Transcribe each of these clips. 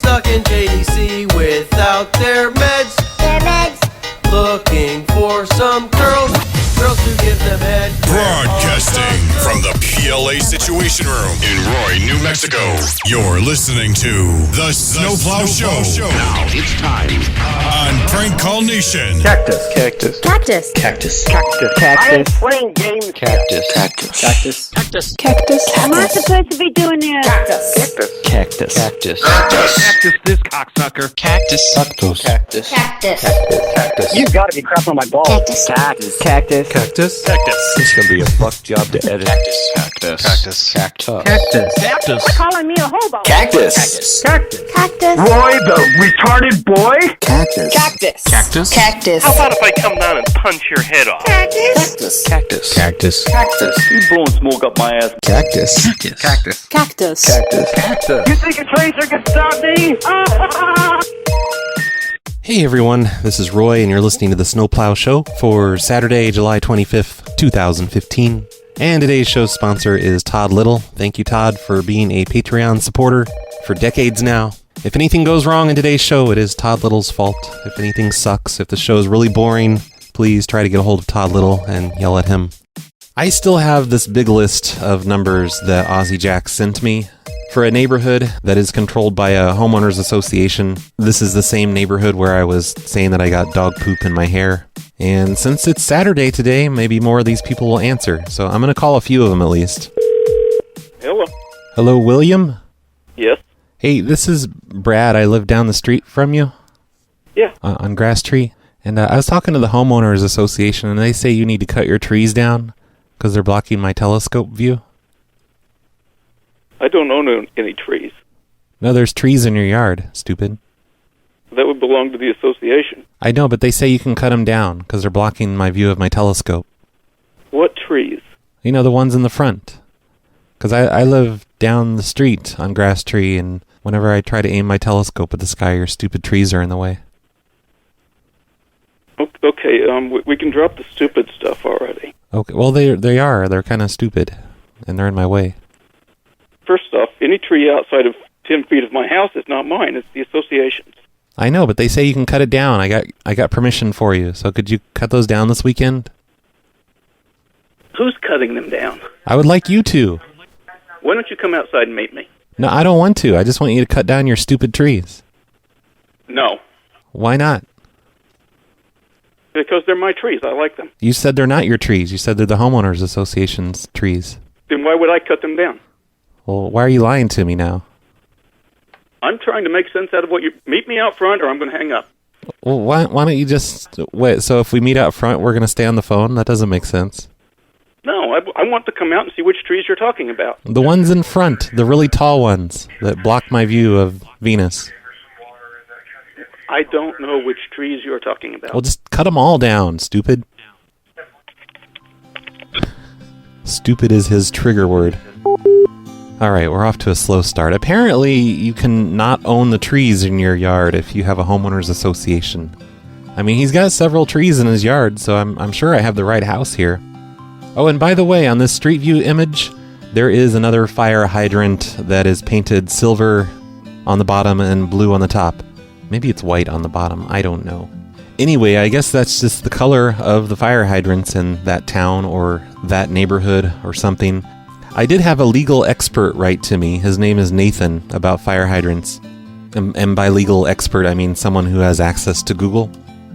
stuck in JDC without their meds. Looking for some girls to give them head. Broadcasting from the PLA Situation Room in Roy, New Mexico. You're listening to The Snowplow Show. Now it's time on Prank Call Nation. Cactus. I am playing games. Cactus. Am I supposed to be doing this? Cactus. this cocksucker. Cactus. You gotta be crapping on my balls. Cactus. It's gonna be a fuck job to edit. Cactus. Calling me a hobo. Cactus. Roy, the retarded boy. Cactus. How about if I come down and punch your head off? Cactus. You blowing smoke up my ass. Cactus. You think a tracer can stop me? Hey everyone, this is Roy and you're listening to the Snowplow Show for Saturday, July 25th, 2015. And today's show's sponsor is Todd Little. Thank you, Todd, for being a Patreon supporter for decades now. If anything goes wrong in today's show, it is Todd Little's fault. If anything sucks, if the show is really boring, please try to get a hold of Todd Little and yell at him. I still have this big list of numbers that Aussie Jack sent me. For a neighborhood that is controlled by a homeowners association, this is the same neighborhood where I was saying that I got dog poop in my hair. And since it's Saturday today, maybe more of these people will answer. So I'm going to call a few of them at least. Hello. Hello, William? Yes. Hey, this is Brad. I live down the street from you. Yeah. On Grass Tree. And I was talking to the homeowners association, and they say you need to cut your trees down because they're blocking my telescope view. I don't own any trees. No, there's trees in your yard, stupid. That would belong to the association. I know, but they say you can cut them down because they're blocking my view of my telescope. What trees? You know, the ones in the front. Because I live down the street on Grass Tree, and whenever I try to aim my telescope at the sky, your stupid trees are in the way. Okay, we can drop the stupid stuff already. Okay, well, they are. They're kind of stupid, and they're in my way. First off, any tree outside of 10 feet of my house is not mine. It's the association's. I know, but they say you can cut it down. I got permission for you. So could you cut those down this weekend? Who's cutting them down? I would like you to. Why don't you come outside and meet me? No, I don't want to. I just want you to cut down your stupid trees. No. Why not? Because they're my trees. I like them. You said they're not your trees. You said they're the homeowners association's trees. Then why would I cut them down? Well, why are you lying to me now? I'm trying to make sense out of what you... Meet me out front or I'm going to hang up. Well, why don't you just... Wait, so if we meet out front, we're going to stay on the phone? That doesn't make sense. No, I want to come out and see which trees you're talking about. The ones in front, the really tall ones that block my view of Venus. I don't know which trees you're talking about. Well, just cut them all down, stupid. Stupid is his trigger word. Alright, we're off to a slow start. Apparently, you can not own the trees in your yard if you have a homeowners association. I mean, he's got several trees in his yard, so I'm sure I have the right house here. Oh, and by the way, on this Street View image, there is another fire hydrant that is painted silver on the bottom and blue on the top. Maybe it's white on the bottom, I don't know. Anyway, I guess that's just the color of the fire hydrants in that town or that neighborhood or something. I did have a legal expert write to me. His name is Nathan, about fire hydrants. And by legal expert, I mean someone who has access to Google.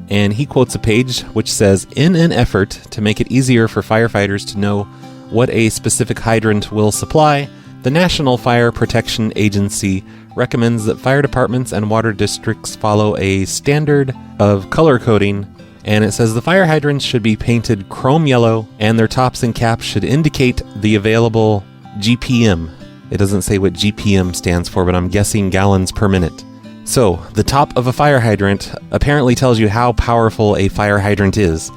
And he quotes a page which says, "In an effort to make it easier for firefighters to know what a specific hydrant will supply, the National Fire Protection Agency recommends that fire departments and water districts follow a standard of color coding." And it says the fire hydrants should be painted chrome yellow and their tops and caps should indicate the available GPM. It doesn't say what GPM stands for, but I'm guessing gallons per minute. So, the top of a fire hydrant apparently tells you how powerful a fire hydrant is.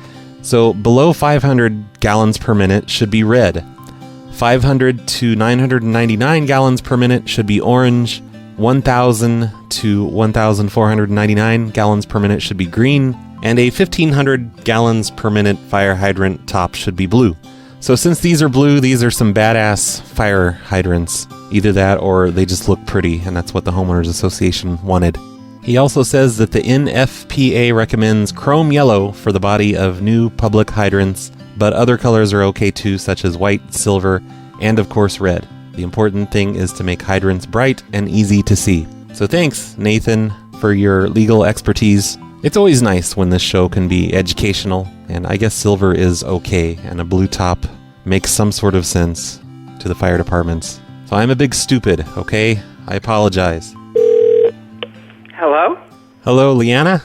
So, below 500 gallons per minute should be red. 500 to 999 gallons per minute should be orange. 1,000 to 1,499 gallons per minute should be green. And a 1,500 gallons per minute fire hydrant top should be blue. So since these are blue, these are some badass fire hydrants. Either that or they just look pretty, and that's what the Homeowners Association wanted. He also says that the NFPA recommends chrome yellow for the body of new public hydrants, but other colors are okay too, such as white, silver, and of course red. The important thing is to make hydrants bright and easy to see. So thanks, Nathan, for your legal expertise. It's always nice when this show can be educational, and I guess silver is okay, and a blue top makes some sort of sense to the fire departments. So I'm a big stupid, okay? I apologize. Hello? Hello, Leanna?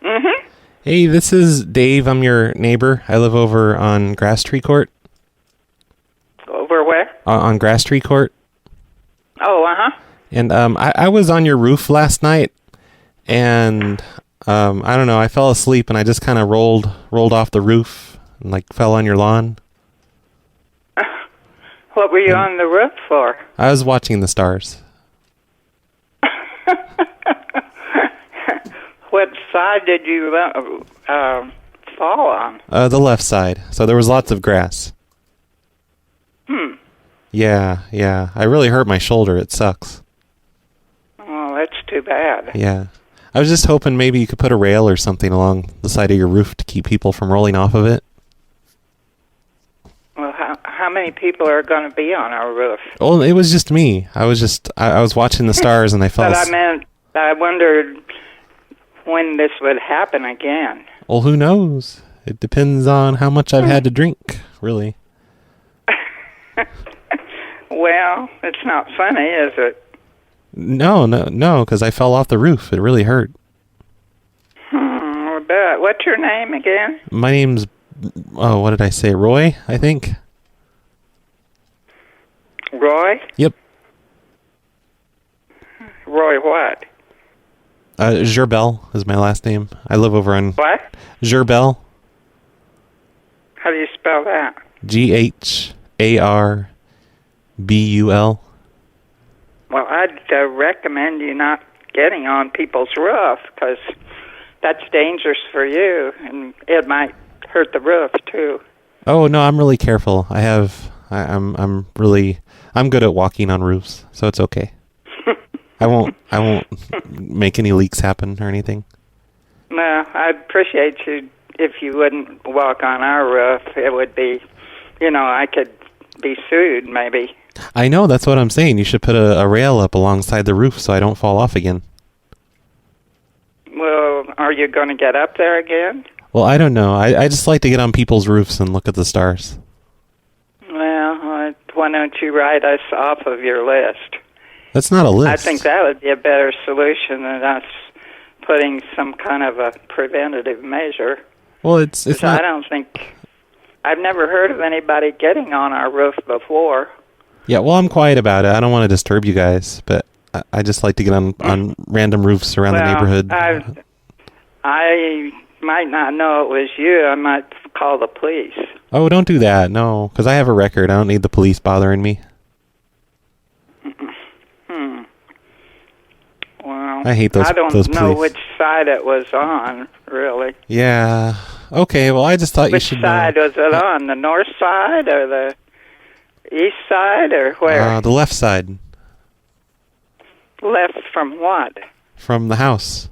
Mm-hmm. Hey, this is Dave. I'm your neighbor. I live over on Grass Tree Court. Over where? On Grass Tree Court. Oh, uh-huh. And I was on your roof last night, and I don't know, I fell asleep and I just kind of rolled off the roof and like fell on your lawn. What were you on the roof for? I was watching the stars. What side did you fall on? The left side. So there was lots of grass. Yeah. I really hurt my shoulder. It sucks. Oh, that's too bad. Yeah. I was just hoping maybe you could put a rail or something along the side of your roof to keep people from rolling off of it. Well, how many people are going to be on our roof? Oh, it was just me. I was watching the stars and I fell But I wondered when this would happen again. Well, who knows? It depends on how much I've had to drink, really. Well, it's not funny, is it? No, because I fell off the roof. It really hurt. I bet. What's your name again? My name's, what did I say? Roy, I think. Roy? Yep. Roy what? Gerbel is my last name. I live over on... What? Gerbel. How do you spell that? Ghabul. Well, I'd recommend you not getting on people's roof, because that's dangerous for you, and it might hurt the roof, too. Oh, no, I'm really careful. I'm good at walking on roofs, so it's okay. I won't make any leaks happen or anything. No, I'd appreciate you if you wouldn't walk on our roof. It would be, I could be sued, maybe. I know, that's what I'm saying. You should put a rail up alongside the roof so I don't fall off again. Well, are you going to get up there again? Well, I don't know. I just like to get on people's roofs and look at the stars. Well, why don't you write us off of your list? That's not a list. I think that would be a better solution than us putting some kind of a preventative measure. Well, it's not... I don't think... I've never heard of anybody getting on our roof before. Yeah, well, I'm quiet about it. I don't want to disturb you guys, but I just like to get on random roofs around the neighborhood. I might not know it was you. I might call the police. Oh, don't do that. No, because I have a record. I don't need the police bothering me. Well, I hate those police. I don't know which side it was on, really. Yeah. Okay, well, I just thought you should know. Which side was it on? The north side or the east side or where? The left side. Left from what? From the house.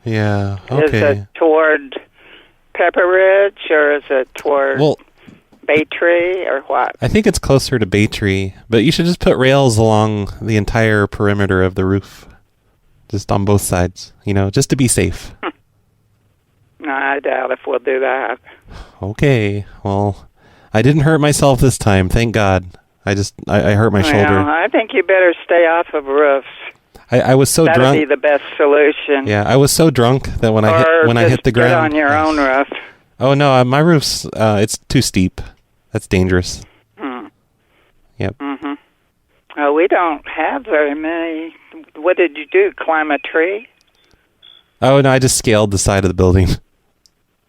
Yeah, okay. Is it toward Pepper Ridge or is it toward Bay Tree or what? I think it's closer to Bay Tree, but you should just put rails along the entire perimeter of the roof. Just on both sides, just to be safe. No, I doubt if we'll do that. Okay, well, I didn't hurt myself this time, thank God. I hurt my shoulder. I think you better stay off of roofs. I was so drunk. That'd be the best solution. Yeah, I was so drunk that when I hit the ground. Or on your own roof. Oh no, my roof's it's too steep. That's dangerous. Yep. Oh, we don't have very many. What did you do? Climb a tree? Oh no, I just scaled the side of the building.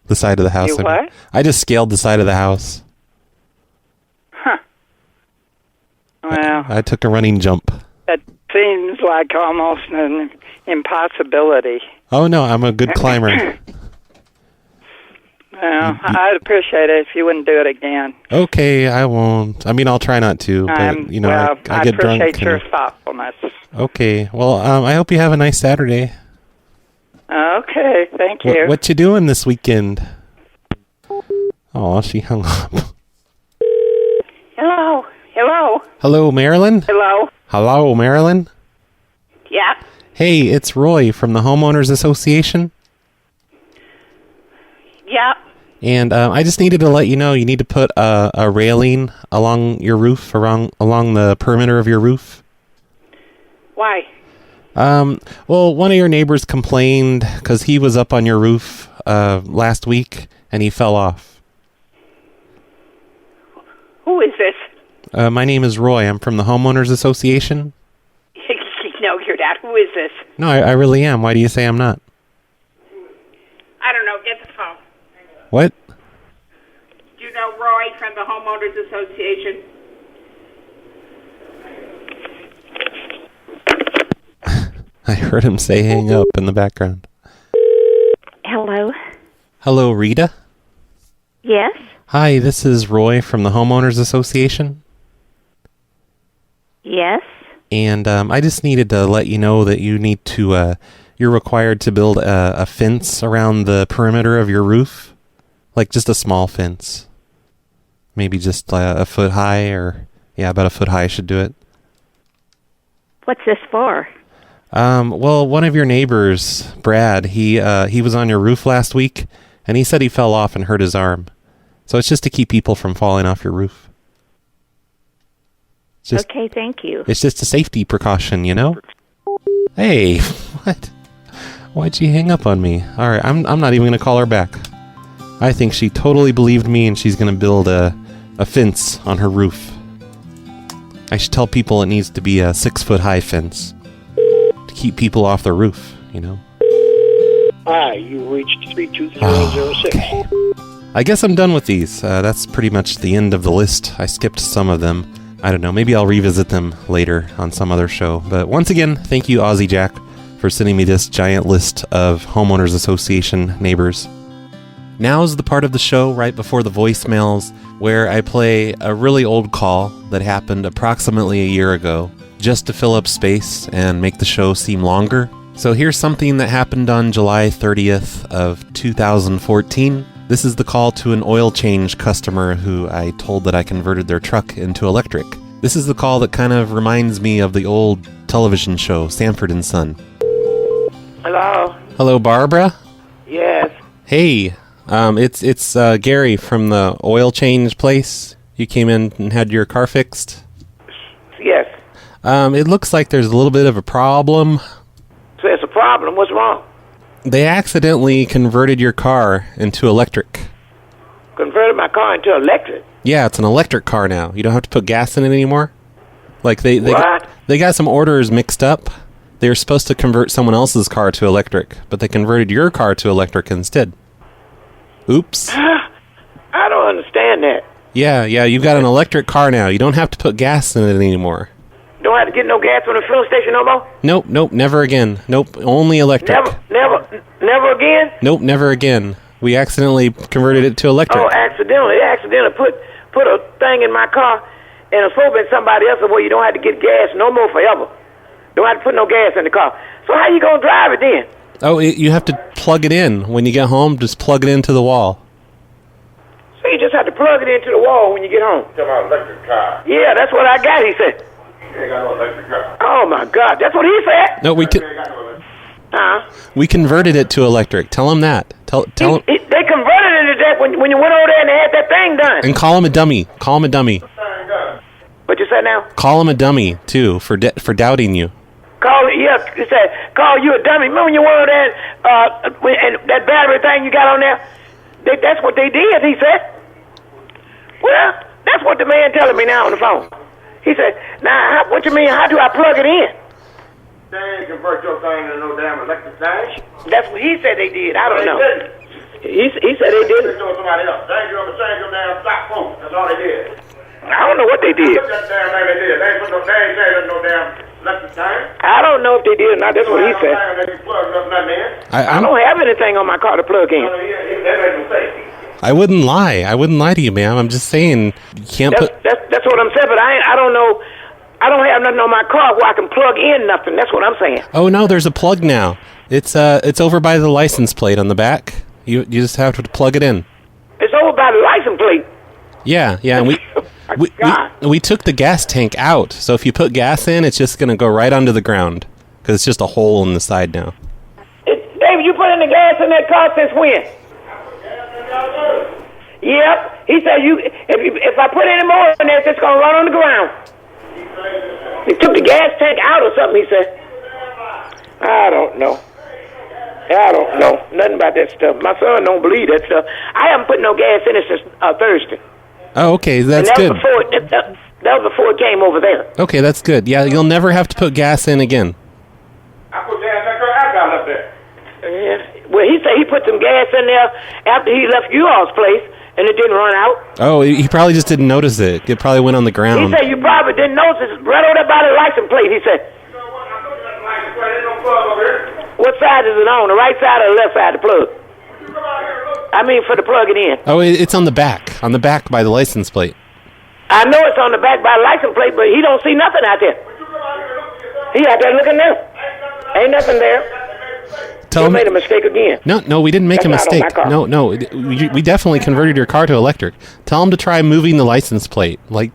The side of the house. You what? I just scaled the side of the house. Huh. Well, I took a running jump. That seems like almost an impossibility. Oh no, I'm a good climber. Well, I'd appreciate it if you wouldn't do it again. Okay, I won't. I mean, I'll try not to, but, I get drunk. I appreciate your thoughtfulness. Okay, well, I hope you have a nice Saturday. Okay, thank you. What you doing this weekend? Oh, she hung up. Hello? Hello? Hello, Marilyn? Hello? Hello, Marilyn? Yeah? Hey, it's Roy from the Homeowners Association. Yeah. And I just needed to let you know you need to put a railing along your roof, along the perimeter of your roof. Why? Well, one of your neighbors complained because he was up on your roof last week and he fell off. Who is this? My name is Roy. I'm from the Homeowners Association. No, you're not. Who is this? No, I really am. Why do you say I'm not? I don't know. Get the phone. What? Do you know Roy from the Homeowners Association? I heard him say hang up in the background. Hello? Hello, Rita? Yes? Hi, this is Roy from the Homeowners Association. Yes? And I just needed to let you know that you need to, you're required to build a fence around the perimeter of your roof. Like just a small fence. Maybe just a foot high or, yeah, about a foot high should do it. What's this for? Well, one of your neighbors, Brad, he was on your roof last week and he said he fell off and hurt his arm. So it's just to keep people from falling off your roof. Okay, thank you. It's just a safety precaution, you know? Hey, what? Why'd she hang up on me? All right, I'm not even going to call her back. I think she totally believed me and she's going to build a fence on her roof. I should tell people it needs to be a 6-foot-high fence to keep people off the roof, you know? Hi, you reached 32006. Okay. I guess I'm done with these. That's pretty much the end of the list. I skipped some of them. I don't know, maybe I'll revisit them later on some other show. But once again, thank you, Aussie Jack, for sending me this giant list of Homeowners Association neighbors. Now is the part of the show right before the voicemails where I play a really old call that happened approximately a year ago, just to fill up space and make the show seem longer. So here's something that happened on July 30th of 2014. This is the call to an oil change customer who I told that I converted their truck into electric. This is the call that kind of reminds me of the old television show, Sanford and Son. Hello? Hello, Barbara? Yes. Hey, it's Gary from the oil change place. You came in and had your car fixed? Yes. It looks like there's a little bit of a problem. So it's a problem. What's wrong? They accidentally converted your car into electric. Converted my car into electric? Yeah, it's an electric car now. You don't have to put gas in it anymore. Like they got some orders mixed up. They were supposed to convert someone else's car to electric, but they converted your car to electric instead. Oops. I don't understand that. Yeah, you've got an electric car now. You don't have to put gas in it anymore. Don't have to get no gas from the filling station no more? Nope, never again. Nope, only electric. Never again? Nope, never again. We accidentally converted it to electric. Oh, accidentally. They accidentally put a thing in my car, and it's supposed to be somebody else's where you don't have to get gas no more forever. Don't have to put no gas in the car. So how you going to drive it then? Oh, you have to plug it in. When you get home, just plug it into the wall. So you just have to plug it into the wall when you get home? Talking about electric car. Yeah, that's what I got, he said. You ain't got no electric car. Oh, my God. That's what he said? No, we converted it to electric. Tell him that. Tell him. They converted it to that when you went over there and they had that thing done. And call him a dummy. Call him a dummy. What you said now? Call him a dummy, too, for doubting you. He said, call you a dummy. Remember when you went over there and that battery thing you got on there? That's what they did, he said. Well, that's what the man telling me now on the phone. He said, now, what you mean, how do I plug it in? They ain't convert your thing into no damn electric thing. That's what he said they did. I don't know. He said they didn't. Somebody else. They ain't gonna change your damn stock phone. That's all they did. I don't know what they did. Look at that damn thing they did. They ain't changed no damn electric thing. I don't know if they did or not. That's what he said. I don't have anything on my car to plug in. That ain't no safety. I wouldn't lie. I wouldn't lie to you, ma'am. I'm just saying you can't put. That's what I'm saying. But I don't know. I don't have nothing on my car where I can plug in nothing. That's what I'm saying. Oh no, there's a plug now. It's over by the license plate on the back. You just have to plug it in. It's over by the license plate. Yeah, and we took the gas tank out. So if you put gas in, it's just gonna go right onto the ground because it's just a hole in the side now. David, you put in the gas in that car since when? Yep. He said if I put any more in there, it's just gonna run on the ground. He took the gas tank out or something. He said. I don't know nothing about that stuff. My son don't believe that stuff. I haven't put no gas in it since Thursday. Oh, okay, that's good. That was before it came over there. Okay, that's good. Yeah, you'll never have to put gas in again. I put gas in that girl after I left there. Yeah. Well, he said he put some gas in there after he left you all's place, and it didn't run out. Oh, he probably just didn't notice it. It probably went on the ground. He said you probably didn't notice it. Right over there by the license plate, he said. What side is it on? The right side or the left side of the plug? I mean, for the plug it in. Oh, it's on the back. On the back by the license plate. I know it's on the back by the license plate, but he don't see nothing out there. He out there looking there. Ain't nothing there. Tell him made a mistake again. No, we didn't make a mistake. No, we definitely converted your car to electric. Tell him to try moving the license plate. Like,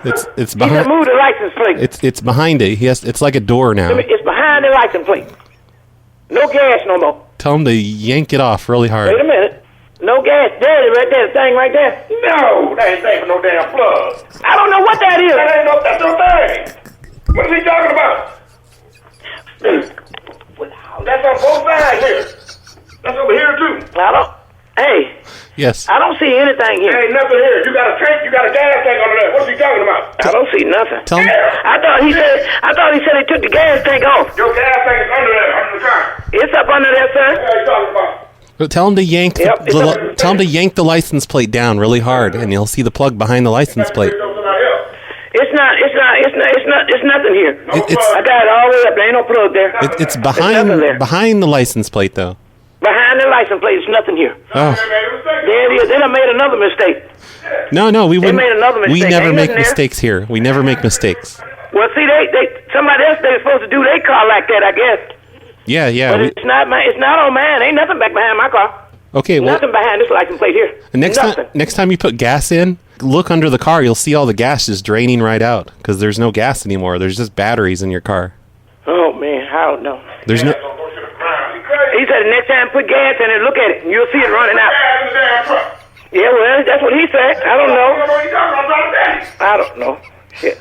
it's behind. He can move the license plate. It's behind it. It's like a door now. It's behind the license plate. No gas no more. Tell him to yank it off really hard. Wait a minute. No gas. There it is right there. The thing right there. No, that ain't for no damn plug. I don't know what that is. That's no thing. What is he talking about? That's on both sides here. That's over here too. Hey. Yes. I don't see anything here. There ain't nothing here. You got a tank. You got a gas tank under there. What's he talking about? I don't see nothing. Tell him. I thought he said he took the gas tank off. Your gas tank is under there, under the car. It's up under there, son. What are you talking about? Tell him to yank. Tell him to yank the license plate down really hard, and you'll see the plug behind the license plate. It's nothing here. I got it all the way up. There ain't no plug there. It's behind the license plate though. Behind the license plate, there's nothing here. Oh. There it is. Then I made another mistake. No, we wouldn't. They made another mistake. We never Ain't make nothing there. mistakes here. We never make mistakes. Well, see, somebody else they're supposed to do their car like that, I guess. Yeah. But it's not on mine. Ain't nothing back behind my car. Okay, well, nothing behind this license plate here. Next time you put gas in, look under the car. You'll see all the gas just draining right out because there's no gas anymore. There's just batteries in your car. Oh man, I don't know. There's no. He said the next time put gas in it, look at it, and you'll see it running out. Yeah, well, that's what he said. I don't know. I don't know. Shit.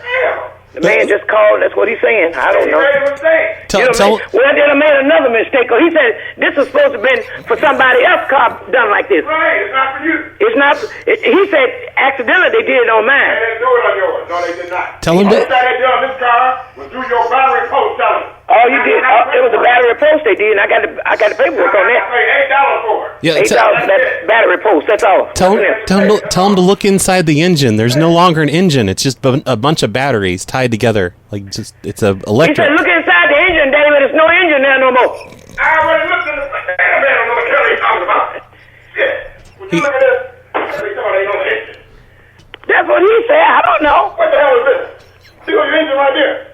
The man just called. That's what he's saying. I don't know. Well, then I made another mistake. Cause he said this was supposed to have been for somebody else's car done like this. Right, it's not for you. It's not. He said accidentally they did it on mine. They didn't do it on yours. No, they did not. Tell him that. All they did on this car was do your battery post selling. Oh, you did. It was a battery post they did, and I got the paperwork on that. I paid $8 for it. Yeah, $8 that battery post. That's all. Tell him to look inside the engine. There's no longer an engine. It's just a bunch of batteries tied together. Like it's a electric. He said, "Look inside the engine, David. There's no engine there no more." I already looked in the man. I don't know what the hell he's talking about. Shit. Would you look at this? He's talking about ain't no engine. That's what he said. I don't know. What the hell is this? See your engine right there.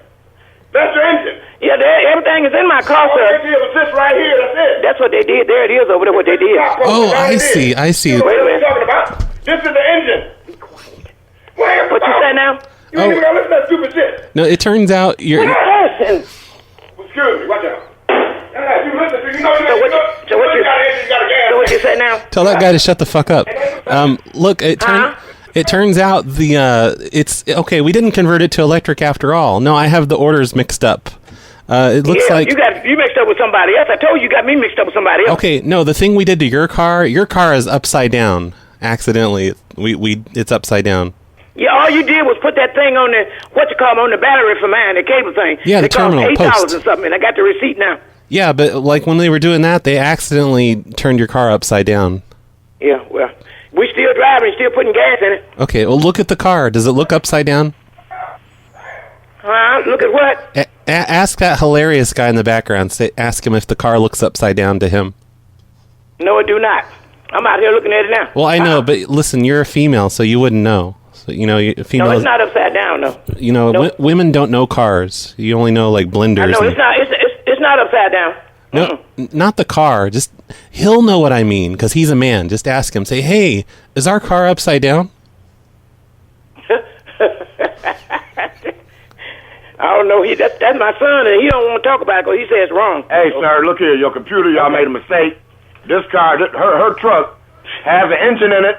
That's your engine. Yeah, everything is in my car, sir. All they did was this right here. That's it. That's what they did. There it is over there. What they did. Oh, I see. You know what you're talking about? This is the engine. What you say now? You ain't even gonna listen to that stupid shit. No, it turns out you're. Excuse me. Watch out. You listen to. You know. So what you say now? Tell that guy to shut the fuck up. Look, it turns out it's okay. We didn't convert it to electric after all. No, I have the orders mixed up. It looks like you mixed up with somebody else. I told you got me mixed up with somebody else. Okay, no, the thing we did to your car is upside down. Accidentally, it's upside down. Yeah, all you did was put that thing on on the battery for mine, the cable thing. Yeah, the terminal $8 post. or something, and I got the receipt now. Yeah, but like when they were doing that, they accidentally turned your car upside down. Yeah, well, we still driving, still putting gas in it. Okay, well, look at the car. Does it look upside down? Look at what? Ask that hilarious guy in the background. Ask him if the car looks upside down to him. No, it do not. I'm out here looking at it now. Well, I know, but listen, you're a female, so you wouldn't know. So, female. No, it's not upside down, though. Women don't know cars. You only know like blenders. I know it's not. It's not upside down. No, not the car. Just he'll know what I mean because he's a man. Just ask him. Say, hey, is our car upside down? I don't know. That's my son, and he don't want to talk about it because he says it's wrong. Hey, sir, look here. Your computer, y'all made a mistake. This car, her truck has an engine in it,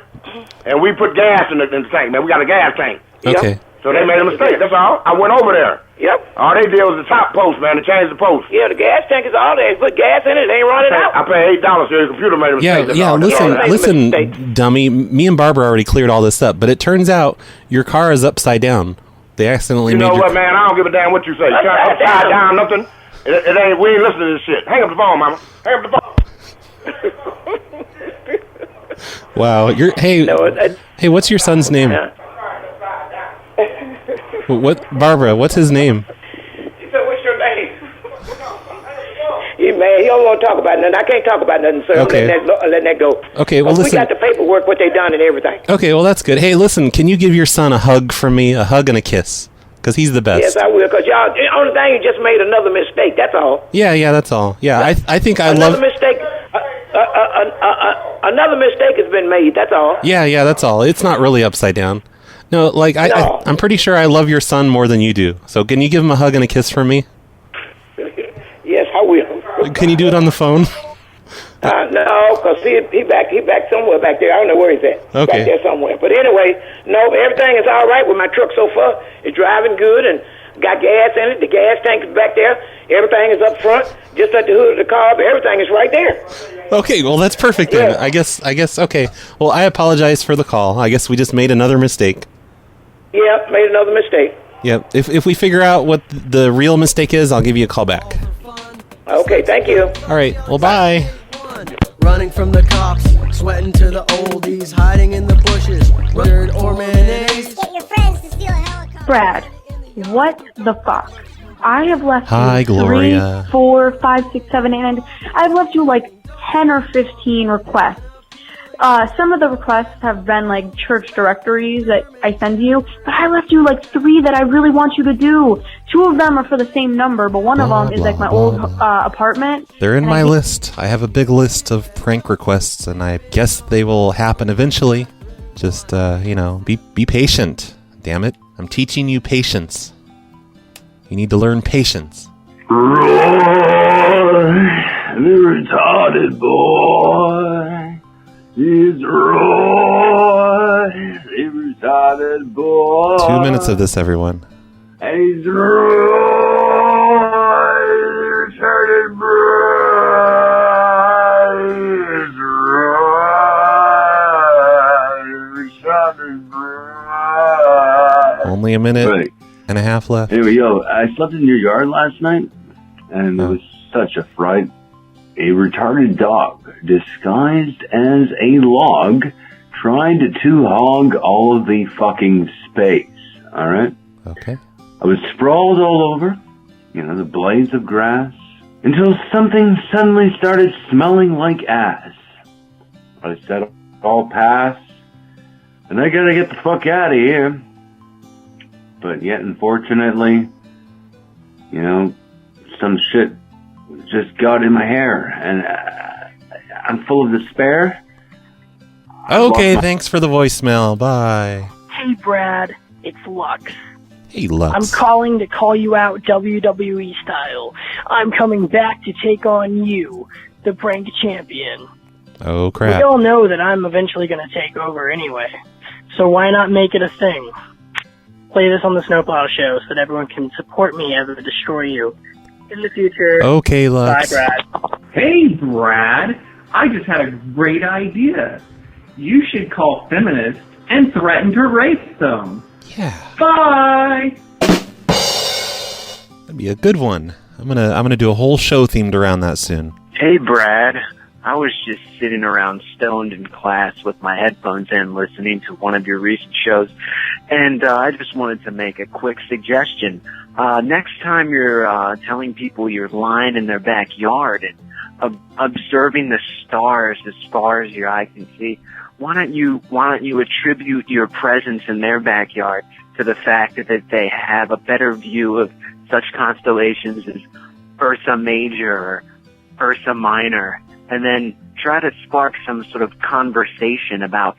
and we put gas in the tank, man. We got a gas tank. Okay. So they made a mistake. That's all. I went over there. Yep. All they did was the top post, man, to change the post. Yeah, the gas tank is all there. Put gas in it. They ain't running out. I paid $8, so your computer made a mistake. Yeah. Listen, dummy. Me and Barbara already cleared all this up, but it turns out your car is upside down. They accidentally made. You know what, man? I don't give a damn what you say. Upside down, nothing. It ain't. We ain't listening to this shit. Hang up the phone, mama. Hang up the phone. Wow. Hey, what's your son's name? What, Barbara? What's his name? He said, "What's your name?" He don't want to talk about nothing. I can't talk about nothing, sir. Okay. Let that go. Okay, well, listen. We got the paperwork, what they done, and everything. Okay, well, that's good. Hey, listen, can you give your son a hug from me? A hug and a kiss? Because he's the best. Yes, I will. Because y'all, the only thing, you just made another mistake. That's all. Yeah, that's all. Yeah, I think I another love. Mistake. Another mistake has been made. That's all. Yeah, that's all. It's not really upside down. No, like I'm pretty sure I love your son more than you do. So can you give him a hug and a kiss from me? Yes, I will. Can you do it on the phone? No, because he back somewhere back there. I don't know where he's at. Okay. Back there somewhere. But anyway, no, everything is all right with my truck so far. It's driving good and got gas in it. The gas tank is back there. Everything is up front, just at the hood of the car. But everything is right there. Okay, well that's perfect then. Yeah. I guess. Okay. Well, I apologize for the call. I guess we just made another mistake. Yep, made another mistake. Yep. If we figure out what the real mistake is, I'll give you a call back. Okay, thank you. All right. Well, bye. Running from the cops, sweating to the oldies, hiding in the bushes, murdered or mayonnaise. Get your friends to steal a helicopter. Brad, what the fuck? I have left you Gloria. 3, 4, 5, 6, 7, 8, 9. I've left you like 10 or 15 requests. Some of the requests have been like church directories that I send you, but I left you like 3 that I really want you to do. 2 of them are for the same number, but one of them is like my old apartment. They're in my list. I have a big list of prank requests, and I guess they will happen eventually. Just, be patient. Damn it. I'm teaching you patience. You need to learn patience. Roy, the retarded boy. He's Roy, the retarded boy. 2 minutes of this, everyone. He's Roy, the retarded boy. He's Roy, the retarded boy. Only a minute and a half left. Anyway, I slept in your yard last night, and it was such a fright. A retarded dog, disguised as a log, tried to hog all of the fucking space, alright? Okay. I was sprawled all over, the blades of grass, until something suddenly started smelling like ass. I said, all pass, and I gotta get the fuck out of here. But yet, unfortunately, some shit just got in my hair, and I'm full of despair. Okay, thanks for the voicemail. Bye. Hey, Brad. It's Lux. Hey, Lux. I'm calling to call you out WWE style. I'm coming back to take on you, the prank champion. Oh, crap. We all know that I'm eventually going to take over anyway, so why not make it a thing? Play this on the Snowplow Show so that everyone can support me as I destroy you in the future. Okay, Lux. Bye, Brad. Hey, Brad. I just had a great idea. You should call feminists and threaten to rape them. Yeah. Bye. That'd be a good one. I'm gonna do a whole show themed around that soon. Hey, Brad. I was just sitting around stoned in class with my headphones in listening to one of your recent shows, and I just wanted to make a quick suggestion. Next time you're telling people you're lying in their backyard and observing the stars as far as your eye can see. Why don't you attribute your presence in their backyard to the fact that they have a better view of such constellations as Ursa Major or Ursa Minor, and then try to spark some sort of conversation about,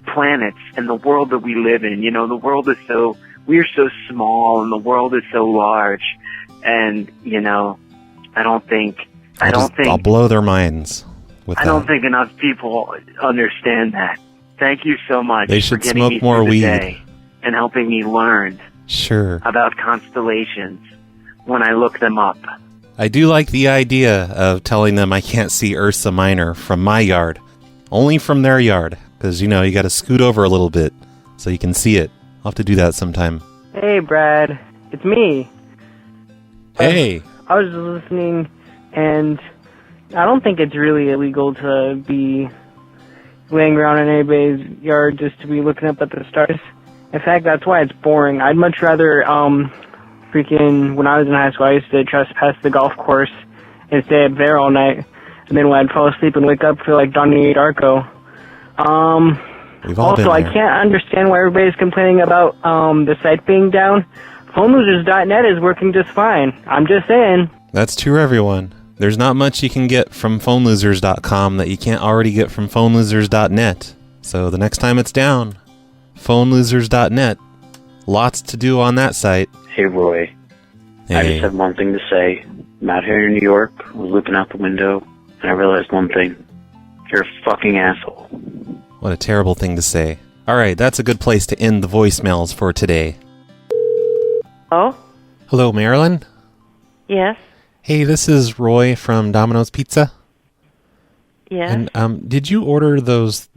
planets and the world that we live in. The world is we're so small and the world is so large, and, I'll blow their minds with that. I don't think enough people understand that. Thank you so much. They should for getting smoke me more through the weed. day and helping me learn Sure. about constellations when I look them up. I do like the idea of telling them I can't see Ursa Minor from my yard. Only from their yard. Because, you got to scoot over a little bit so you can see it. I'll have to do that sometime. Hey, Brad. It's me. Hey. I was listening, and I don't think it's really illegal to be laying around in anybody's yard just to be looking up at the stars. In fact, that's why it's boring. I'd much rather, when I was in high school, I used to trespass the golf course and stay up there all night. And then when I'd fall asleep and wake up, feel like Donnie Darko. We've all been Also, I there. can't understand why everybody's complaining about the site being down. PhoneLosers.net is working just fine. I'm just saying. That's true, everyone. There's not much you can get from phonelosers.com that you can't already get from phonelosers.net. So the next time it's down, phonelosers.net. Lots to do on that site. Hey, Roy. I Hey. just have one thing to say. I'm out here in New York. I was looking out the window, and I realized one thing. You're a fucking asshole. What a terrible thing to say. All right, that's a good place to end the voicemails for today. Oh? Hello, Marilyn? Yes? Hey, this is Roy from Domino's Pizza. Yes? And did you order those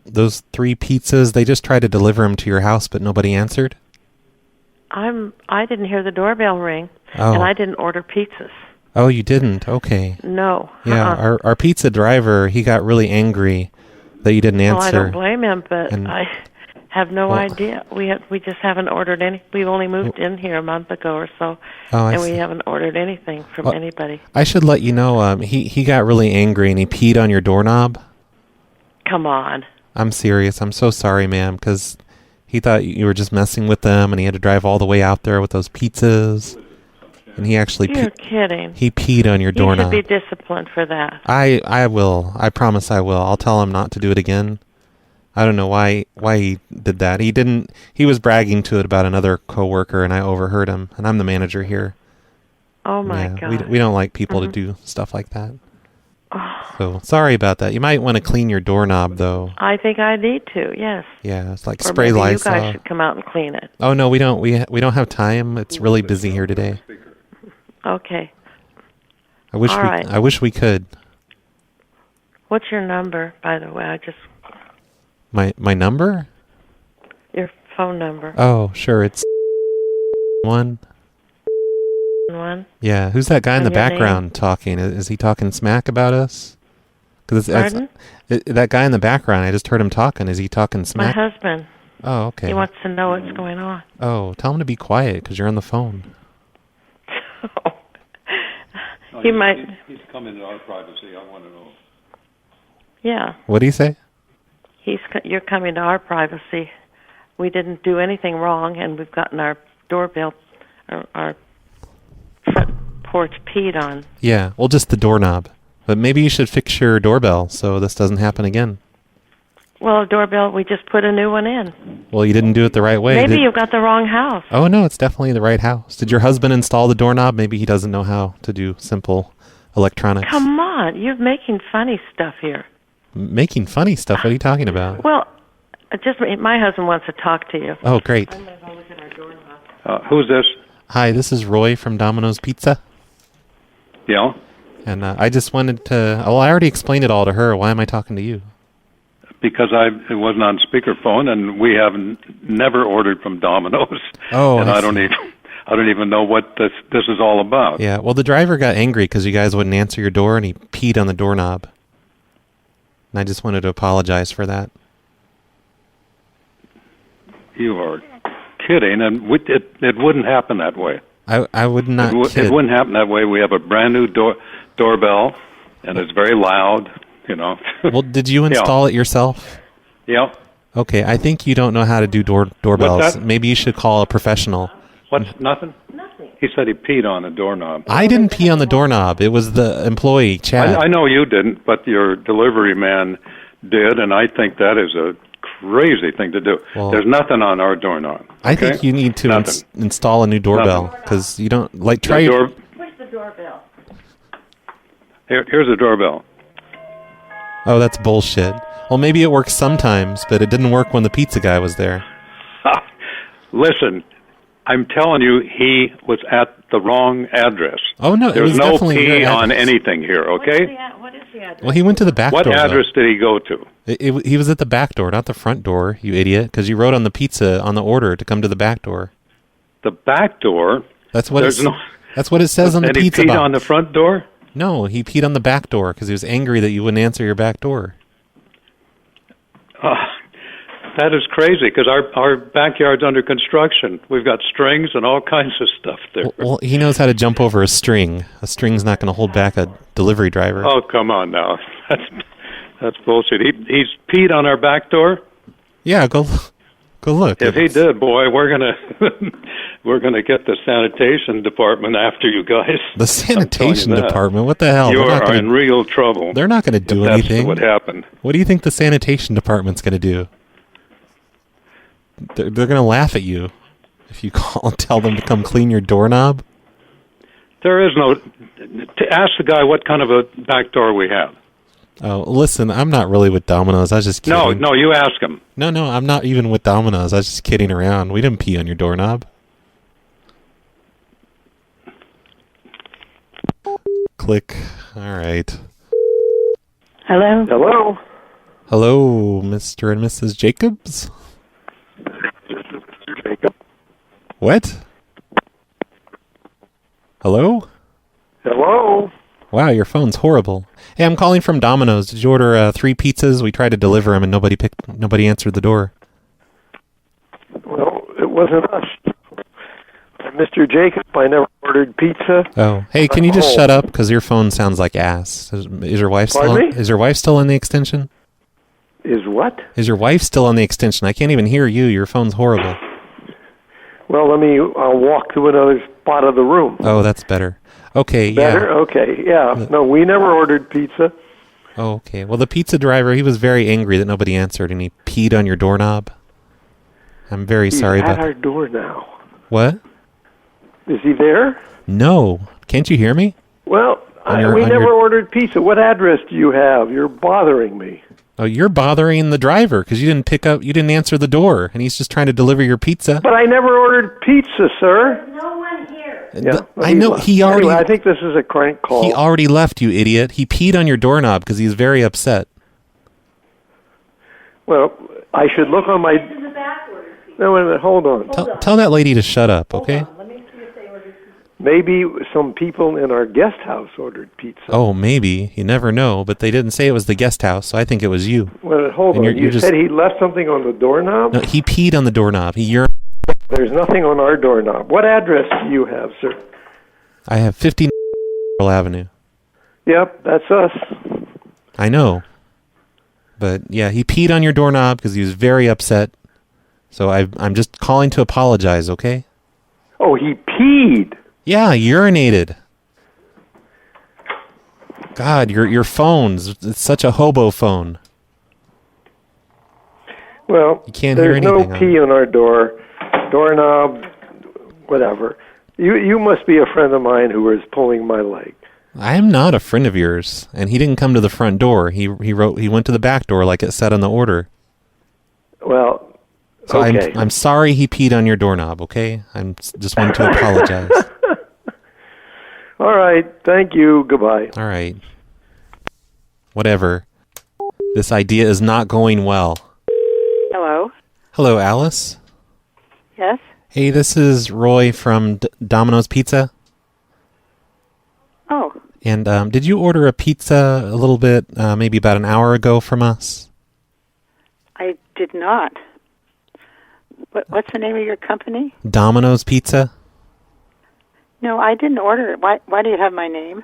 3 pizzas? They just tried to deliver them to your house, but nobody answered? I didn't hear the doorbell ring, Oh. and I didn't order pizzas. Oh, you didn't? Okay. No. Yeah, our pizza driver, he got really angry that you didn't answer. Well, I don't blame him, but And- I have no Well- idea. We just haven't ordered any. We've only moved in here a month ago or so, Oh, I and see. we haven't ordered anything from Well, anybody. I should let you know, he got really angry and he peed on your doorknob. Come on. I'm serious. I'm so sorry, ma'am, because he thought you were just messing with them and he had to drive all the way out there with those pizzas. And he actually You're kidding. he peed on your You doorknob. should be disciplined for that. I will. I promise I will. I'll tell him not to do it again. I don't know why he did that. He was bragging to it about another coworker and I overheard him, and I'm the manager here. Oh my Yeah, God. we don't like people to do stuff like that. So sorry about that. You might want to clean your doorknob though. I think I need to. Yes. Yeah, it's like Or spray maybe Lysol. you guys should come out and clean it. Oh no, we don't. We don't have time. It's really busy here today. Okay. I wish All right. I wish we could. What's your number, by the way? My number? Your phone number. Oh, sure. It's 1. One. Yeah, who's that guy in And the your background talking? Is he talking smack about us? Pardon? That guy in the background, I just heard him talking. Is he talking My smack? husband. Oh, okay. He wants to know what's going on. Oh, tell him to be quiet because you're on the phone. He might. He's come into our privacy. I want to know. Yeah. What do you say? You're coming to our privacy. We didn't do anything wrong, and we've gotten our doorbell, our front porch peed on. Yeah, well, just the doorknob. But maybe you should fix your doorbell so this doesn't happen again. Well, a doorbell, we just put a new one in. Well, you didn't do it the right way. Maybe you've got the wrong house. Oh, no, it's definitely the right house. Did your husband install the doorknob? Maybe he doesn't know how to do simple electronics. Come on, you're making funny stuff here. Making funny stuff? What are you talking about? Well, my husband wants to talk to you. Oh, great. Who's this? Hi, this is Roy from Domino's Pizza. Yeah. And I just wanted to... Well, I already explained it all to her. Why am I talking to you? Because it wasn't on speakerphone, and we haven't never ordered from Domino's. Oh, and I I don't even know what this is all about. Yeah, well, the driver got angry because you guys wouldn't answer your door, and he peed on the doorknob. And I just wanted to apologize for that. You are kidding, and it wouldn't happen that way. I would not kid. It wouldn't happen that way. We have a brand new doorbell, and it's very loud, you know. Well, did you install it yourself? Yeah. Okay, I think you don't know how to do doorbells. What's that? Maybe you should call a professional. What's nothing? Nothing. He said he peed on a doorknob. I didn't pee on the doorknob. It was the employee, Chad. I know you didn't, but your delivery man did, and I think that is a crazy thing to do. Well, there's nothing on our doorknob. I think you need to install a new doorbell because you don't try your. Where's the doorbell? Here's a doorbell. Oh, that's bullshit. Well, maybe it works sometimes, but it didn't work when the pizza guy was there. Listen, I'm telling you, he was at the wrong address. Oh no, there's it was no definitely your pee on address. anything here. Okay. What is the address? Well, he went to the back What door. address did he go to? He was at the back door, not the front door. You idiot! Because you wrote on the pizza on the order to come to the back door. The back door. That's what. There's That's what it says on the and pizza he peed box. on the front door? No, he peed on the back door because he was angry that you wouldn't answer your back door. That is crazy because our backyard's under construction. We've got strings and all kinds of stuff there. Well, he knows how to jump over a string. A string's not going to hold back a delivery driver. Oh, come on now. That's bullshit. He's peed on our back door? Yeah, go look. If he did, boy, we're gonna get the sanitation department after you guys. The sanitation department? What the hell? You are in real trouble. They're not going to do if anything. That's what happened. What do you think the sanitation department's going to do? They're going to laugh at you if you call and tell them to come clean your doorknob. There is no. To ask the guy what kind of a back door we have. Oh, listen, I'm not really with Domino's. I was just kidding. No, you ask him. No, I'm not even with Domino's. I was just kidding around. We didn't pee on your doorknob. Click. All right. Hello? Hello? Hello, Mr. and Mrs. Jacobs? Jacob. What? Hello? Hello? Wow, your phone's horrible. Hey, I'm calling from Domino's. Did you order 3 pizzas? We tried to deliver them and nobody answered the door. Well, it wasn't us. Mr. Jacob, I never ordered pizza. Oh, hey, can you just shut up? Because your phone sounds like ass. Is your wife still? Pardon me? Is your wife still on the extension? Is what? Is your wife still on the extension? I can't even hear you. Your phone's horrible. Well, I'll walk to another spot of the room. Oh, that's better. Okay, Better? yeah. Okay, yeah. No, we never ordered pizza. Oh, okay. Well, the pizza driver, he was very angry that nobody answered, and he peed on your doorknob. I'm very sorry about He's at our door now. What? Is he there? No. Can't you hear me? Well, we never ordered pizza. What address do you have? You're bothering me. Oh, you're bothering the driver because you didn't answer the door, and he's just trying to deliver your pizza. But I never ordered pizza, sir. No one here. Yeah, I know he already. Anyway, I think this is a crank call. He already left, you idiot. He peed on your doorknob because he's very upset. Well, I should look on my. No, wait a minute. Hold on. Tell that lady to shut up, okay? Maybe some people in our guest house ordered pizza. Oh, maybe. You never know, but they didn't say it was the guest house, so I think it was you. Well, hold on. You said he left something on the doorknob? No, he peed on the doorknob. There's nothing on our doorknob. What address do you have, sir? I have 50 Avenue. Yep, that's us. I know. But, yeah, he peed on your doorknob because he was very upset. So I'm just calling to apologize, okay? Oh, he peed? Yeah, urinated. God, your phone's it's such a hobo phone. Well, you can't hear there's anything. No pee on our doorknob, whatever. You must be a friend of mine who is pulling my leg. I am not a friend of yours, and he didn't come to the front door. He went to the back door like it said on the order. Well, so okay. I'm sorry he peed on your doorknob, okay? I'm just wanting to apologize. All right. Thank you. Goodbye. All right. Whatever. This idea is not going well. Hello. Hello, Alice. Yes. Hey, this is Roy from Domino's Pizza. Oh. And did you order a pizza a little bit, maybe about an hour ago from us? I did not. What's the name of your company? Domino's Pizza. No, I didn't order it. Why do you have my name?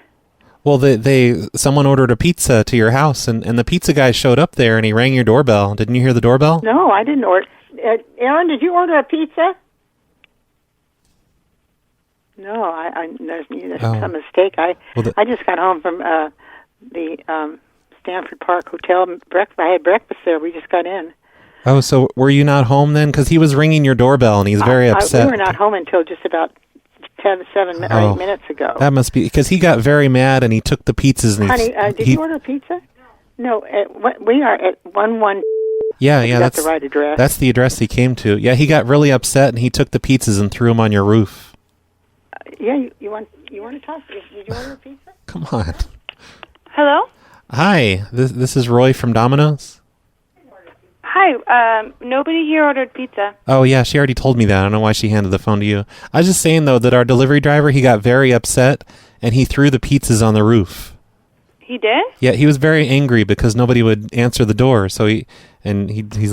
Well, someone ordered a pizza to your house, and the pizza guy showed up there, and he rang your doorbell. Didn't you hear the doorbell? No, I didn't order. Aaron, did you order a pizza? No, there's some mistake. I just got home from the Stanford Park Hotel. I had breakfast there. We just got in. Oh, so were you not home then? Because he was ringing your doorbell, and he's very upset. We were not home until just about 7 or 8 minutes ago. That must be because he got very mad, and he took the pizzas. And Honey, did you order pizza? No, we are at 11. Yeah, that's the right address. That's the address he came to. Yeah, he got really upset, and he took the pizzas and threw them on your roof. Yeah, you want to talk? Did you order a pizza? Come on. Hello? Hi, this is Roy from Domino's. Hi, nobody here ordered pizza. Oh, yeah, she already told me that. I don't know why she handed the phone to you. I was just saying, though, that our delivery driver, he got very upset, and he threw the pizzas on the roof. He did? Yeah, he was very angry because nobody would answer the door. So he's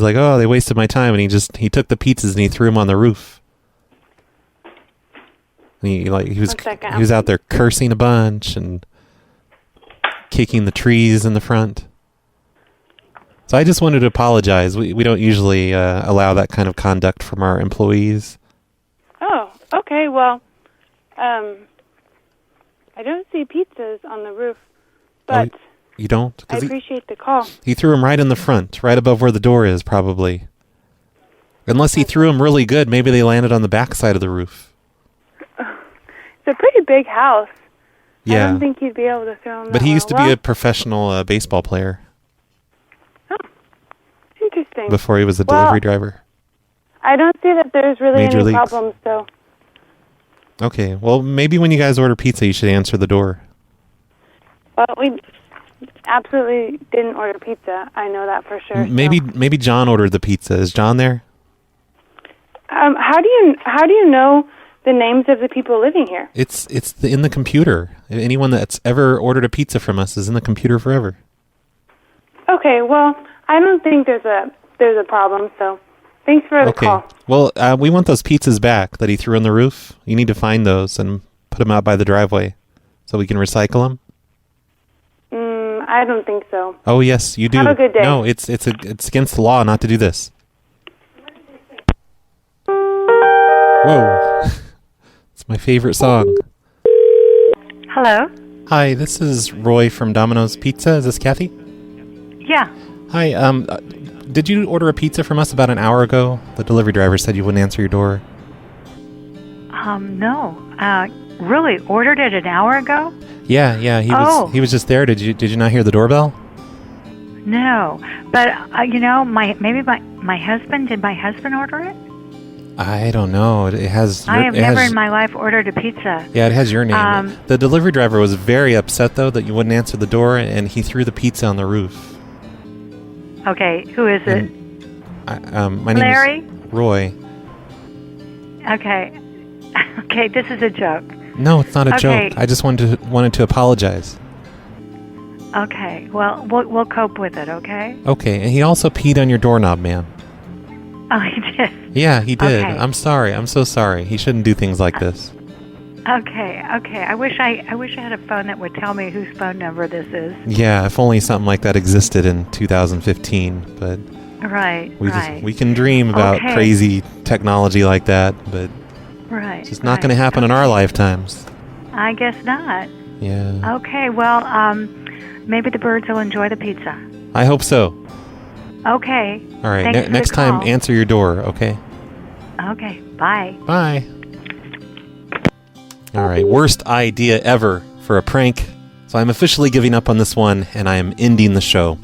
like, oh, they wasted my time, and he took the pizzas and he threw them on the roof. And he was out there cursing a bunch and kicking the trees in the front. So I just wanted to apologize. We don't usually allow that kind of conduct from our employees. Oh, okay. Well, I don't see pizzas on the roof, but you don't? I appreciate the call. He threw them right in the front, right above where the door is, probably. Unless he threw them really good, maybe they landed on the back side of the roof. It's a pretty big house. Yeah. I don't think he'd be able to throw them. But he used to be a professional baseball player. Interesting. Before he was a delivery driver. I don't see that there's really Major any leagues. problems, so. Okay, well, maybe when you guys order pizza, you should answer the door. Well, we absolutely didn't order pizza. I know that for sure. Maybe John ordered the pizza. Is John there? How do you know the names of the people living here? It's in the computer. Anyone that's ever ordered a pizza from us is in the computer forever. Okay, well, I don't think there's a problem, so thanks for the call. Well, we want those pizzas back that he threw on the roof. You need to find those and put them out by the driveway so we can recycle them. I don't think so. Oh, yes, you do. Have a good day. No, it's against the law not to do this. Whoa. It's my favorite song. Hello? Hi, this is Roy from Domino's Pizza. Is this Kathy? Yeah. Hi, did you order a pizza from us about an hour ago? The delivery driver said you wouldn't answer your door. No. Really? Ordered it an hour ago? Yeah, he was just there. Did you not hear the doorbell? No. But, maybe my husband, did my husband order it? I don't know. It has... I have never in my life ordered a pizza. Yeah, it has your name. The delivery driver was very upset, though, that you wouldn't answer the door, and he threw the pizza on the roof. Okay, who is it? My name Larry? is Roy. Okay. Okay, this is a joke. No, it's not a joke. I just wanted to apologize. Okay, well, we'll cope with it, okay? Okay, and he also peed on your doorknob, ma'am. Oh, he did? Yeah, he did. Okay. I'm sorry. I'm so sorry. He shouldn't do things like this. Okay. I wish I had a phone that would tell me whose phone number this is. Yeah, if only something like that existed in 2015, but Right. we can dream about crazy technology like that, but right. it's just not going to happen in our lifetimes. I guess not. Yeah. Okay, well, maybe the birds will enjoy the pizza. I hope so. Okay. All right. Thanks for next the call. time, answer your door, okay? Okay. Bye. Bye. All right. Worst idea ever for a prank. So I'm officially giving up on this one, and I am ending the show.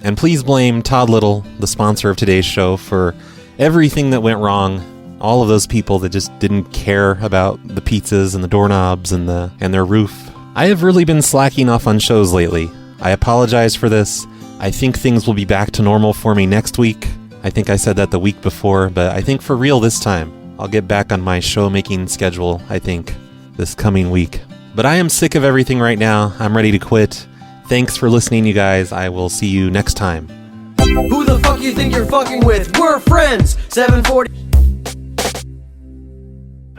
And please blame Todd Little, the sponsor of today's show, for everything that went wrong. All of those people that just didn't care about the pizzas and the doorknobs and their roof. I have really been slacking off on shows lately. I apologize for this. I think things will be back to normal for me next week. I think I said that the week before, but I think for real this time. I'll get back on my show-making schedule, I think, this coming week. But I am sick of everything right now. I'm ready to quit. Thanks for listening, you guys. I will see you next time. Who the fuck you think you're fucking with? We're friends. 740.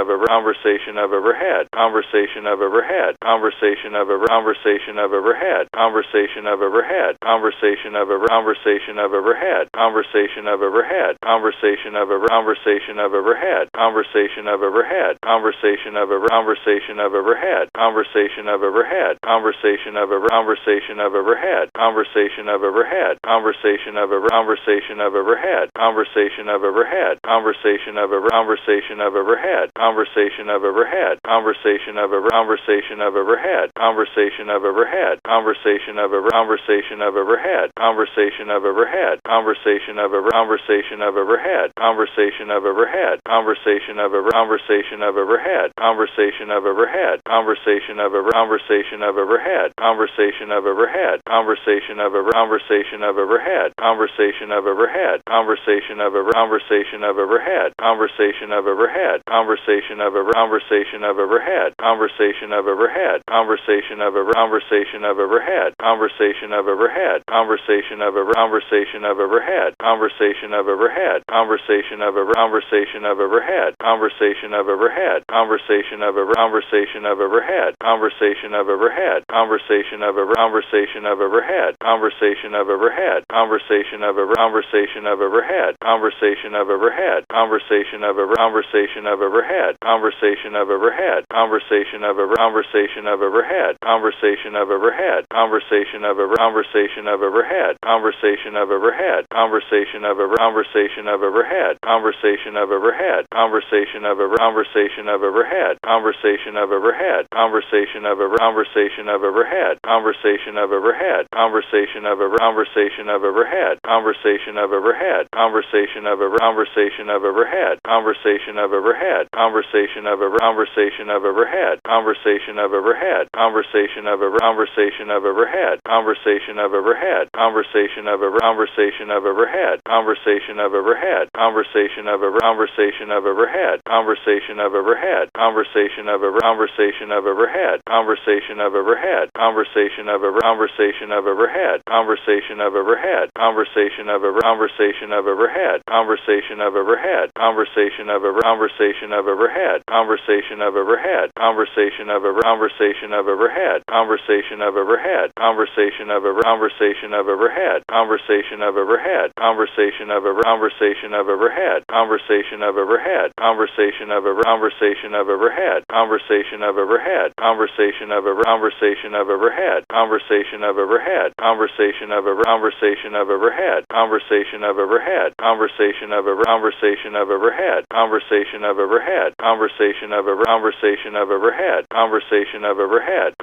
I've ever conversation I've ever had. Conversation I've ever had. Conversation I've ever conversation I've ever had. Conversation I've ever had. Conversation I've ever conversation I've ever had. Conversation I've ever had. Conversation I've ever conversation I've ever had. Conversation I've ever had. Conversation I've ever conversation I've ever had. Conversation I've ever had. Conversation I've ever conversation I've ever had. Conversation I've ever had. Conversation I've ever conversation I've ever had. Conversation I've ever had. Conversation I've ever conversation I've ever had. Conversation I've ever had. Conversation I've ever conversation I've ever had. Conversation I've ever had. Conversation I've ever conversation I've ever had. Conversation I've ever had. Conversation I've ever conversation I've ever had. Conversation I've ever had. Conversation I've ever conversation I've ever had. Conversation I've ever had. Conversation I've ever conversation I've ever had. Conversation I've ever had. Conversation I've ever conversation I've ever had. Conversation I've ever had. Conversation I've ever conversation I've ever had. Conversation I've ever had. Conversation I've ever conversation I've ever had. Conversation I've ever had. Conversation I've ever conversation I've ever had. Conversation I've ever had. Conversation I've ever conversation I've ever had. Conversation I've ever had. Conversation I've ever conversation I've ever had. Conversation I've ever had. Conversation I've ever conversation I've ever had. Conversation I've ever had. Conversation I've ever conversation I've ever had. Conversation I've ever had. Conversation I've ever conversation I've ever had. Conversation I've ever had. Conversation I've ever conversation I've ever had. Conversation I've ever had. Conversation I've ever conversation I've ever had. Conversation I've ever had. Conversation I've ever conversation I've ever had. Conversation I've ever had. Conversation I've ever conversation I've ever had. Conversation I've ever had. Conversation I've ever conversation I've ever had. Conversation I've ever had. Conversation I've ever conversation I've ever had. Conversation I've ever had. Conversation I've ever conversation I've ever had. Conversation I've ever had. Conversation I've ever conversation I've ever had. Conversation I've ever had. Conversation I've ever conversation I've ever had. Conversation I've ever had. Conversation I've ever conversation I've ever had. Conversation I've ever had. Conversation I've ever conversation I've ever had. Conversation I've ever had. Conversation I've ever conversation I've ever had. Conversation I've ever had. Conversation I've ever conversation I've ever had. Conversation I've ever had. Conversation I've ever conversation I've ever had. Conversation I've ever had. Conversation I've ever conversation I've ever had. Conversation I've ever had. Conversation I've ever conversation I've ever had. Conversation I've ever had. Conversation I've ever conversation I've ever had. Conversation I've ever had. Conversation I've ever conversation I've ever had. Conversation I've ever had. Conversation I've ever conversation I've ever had. Conversation I've ever had. Conversation I've ever conversation I've ever had. Conversation I've ever had. Conversation I've ever conversation I've ever had. Conversation I've ever had. Conversation I've ever conversation I've ever had. Conversation I've ever had. Conversation I've ever conversation I've ever had. Conversation I've ever had. Conversation I've ever conversation I've ever had. Conversation I've ever had. Conversation I've ever conversation I've ever had. Conversation I've ever had.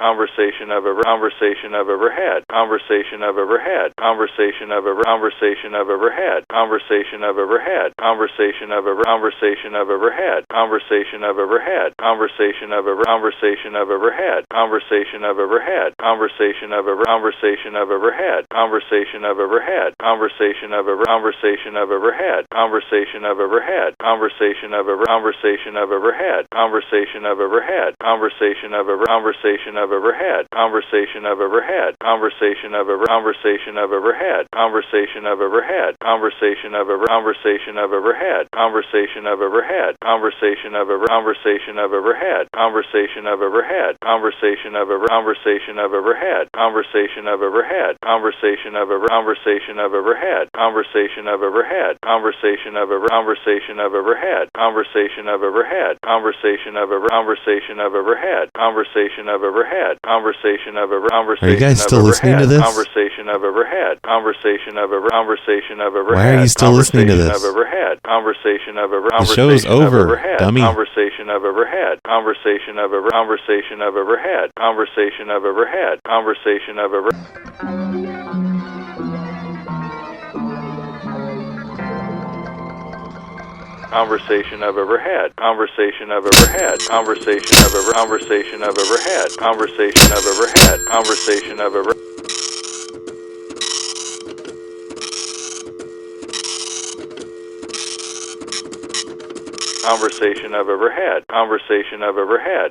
Conversation I've ever conversation I've ever had. Conversation I've ever had. Conversation I've ever conversation I've ever had. Conversation I've ever had. Conversation I've ever conversation I've ever had. Conversation I've ever had. Conversation I've ever conversation I've ever had. Conversation I've ever had. Conversation I've ever conversation I've ever had. Conversation I've ever had. Conversation I've ever conversation I've ever had. Conversation I've ever had. Conversation I've ever conversation I've ever had. Conversation I've ever had. Conversation I've ever conversation I've ever had. Conversation I've ever had. Conversation I've ever conversation I've ever had. Conversation I've ever had. Conversation I've ever conversation I've ever had. Conversation I've ever had. Conversation I've ever conversation I've ever had. Conversation I've ever had. Conversation I've ever conversation I've ever had. Conversation I've ever had. Conversation I've ever conversation I've ever had. Conversation I've ever had. Conversation I've ever conversation I've ever had. Conversation I've ever had. Conversation I've ever conversation. Are you guys still listening to this? Conversation I've ever had. Conversation I've ever conversation I've ever had. Why are you still listening to this? I've ever had. Conversation I've ever The show's over, dummy. Conversation I've ever had. Conversation I've ever conversation I've ever had. Conversation I've ever had. Conversation I've ever. Conversation I've ever had. Conversation I've ever had. Conversation I've ever. Conversation I've ever had. Conversation I've ever had. Conversation I've ever. Conversation I've ever had. Conversation I've ever had.